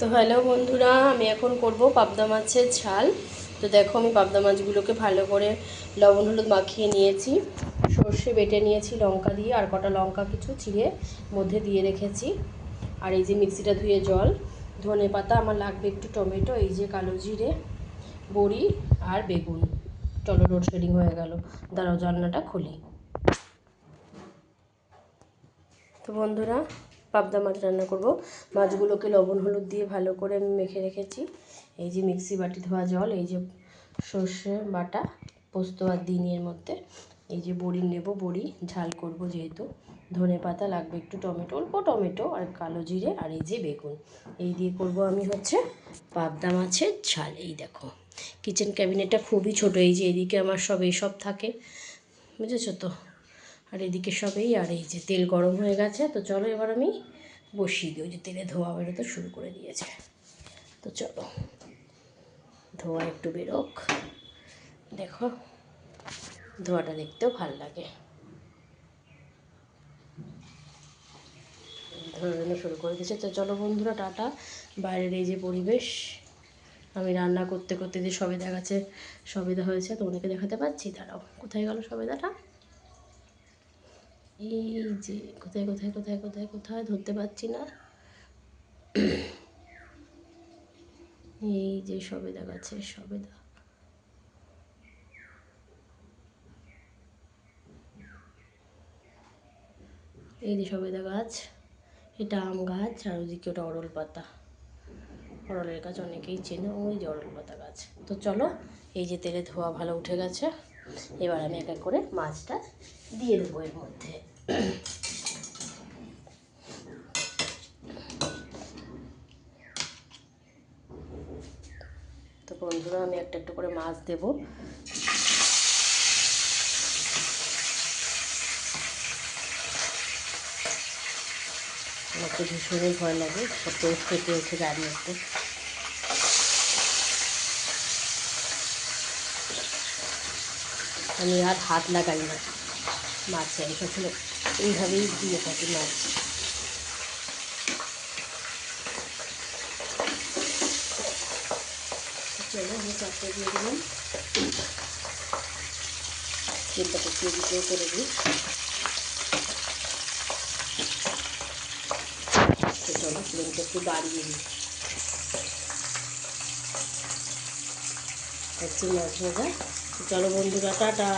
তো হ্যালো বন্ধুরা, আমি এখন করব পাবদা মাছের ঝাল। তো দেখো, আমি পাবদা মাছগুলোকে ভালো করে লবণ হলুদ মাখিয়ে নিয়েছি, সর্ষে বেটে নিয়েছি লঙ্কা দিয়ে, আর কটা লঙ্কা কিছু চিড়ে মধ্যে দিয়ে রেখেছি। আর এই যে মিক্সিটা ধুয়ে জল, ধনে পাতা আমার লাগবে, একটু টমেটো, এই যে কালো জিরে, বড়ি আর বেগুন। চলো, লোডশেডিং হয়ে গেল, দাঁড়াও জানলাটা খুলি। তো বন্ধুরা, পাবদা মাছ রান্না করব। মাছগুলোকে লবণ হলুদ দিয়ে ভালো করে আমি মেখে রেখেছি। এই যে মিক্সি বাটি ধোয়া জল, এই যে সর্ষে বাটা, পোস্ত আর দিই এর মধ্যে। এই যে বড়ি নেব, বড়ি ঝাল করব যেহেতু। ধনে পাতা লাগবে, একটু টমেটো, অল্প টমেটো, আর কালো জিরে, আর এই যে বেগুন। এই দিয়ে করব আমি হচ্ছে পাবদা মাছের ঝাল। এই দেখো, কিচেন ক্যাবিনেটটা খুবই ছোট। এই যে এদিকে আমার সব এইসব থাকে, বুঝেছো তো। আর এদিকে সবেই, আর এই যে তেল গরম হয়ে গেছে। তো চলো এবার আমি বসিয়ে দিই। ওই যে তেলে ধোয়া বেরোতে শুরু করে দিয়েছে। তো চলো, ধোয়া একটু বেরোক। দেখো, ধোয়াটা দেখতেও ভাল লাগে। ধোয়া বেরোনো শুরু করে দিয়েছে। তো চলো বন্ধুরা, টাটা। বাইরের এই যে পরিবেশ, আমি রান্না করতে করতে যে সবেদা গাছে সবেদা হয়েছে, তো ওনাকে দেখাতে পাচ্ছি। দাঁড়াও, কোথায় গেল সবেদাটা? এই যে কোথায় কোথায় কোথায় কোথায় কোথায় ধরতে পারছি না। এই যে সবেদা গাছে সবেদা। এই যে সবেদা গাছ, এটা আম গাছ, আর ওদিকে ওটা অরল পাতা। অরলের গাছ অনেকেই চেনে, ওই যে অরল পাতা গাছ। তো চলো, এই যে তেলে ধোয়া ভালো উঠে গেছে। এবার আমি এক এক করে মাছটা দিয়ে দেবো এর মধ্যে। তো বন্ধুরা, আমি একটা একটা করে মাছ দেবো। আমার তো ভীষণই ভয় লাগে, সব ফেটে উঠে গাড়ি একটু। আমি আর হাত লাগাই না মাছে, আমি সবসময় এইভাবেই দিয়ে থাকি মাছ। চলো, আমি চারটে দিয়ে দিলাম, তেলটা একটু দিকেও করে দিই। তো চলো, ফ্লেমটা একটু বাড়িয়ে দিই। হচ্ছে মাছ ভাজা। চলো বন্ধুরা, টাটা।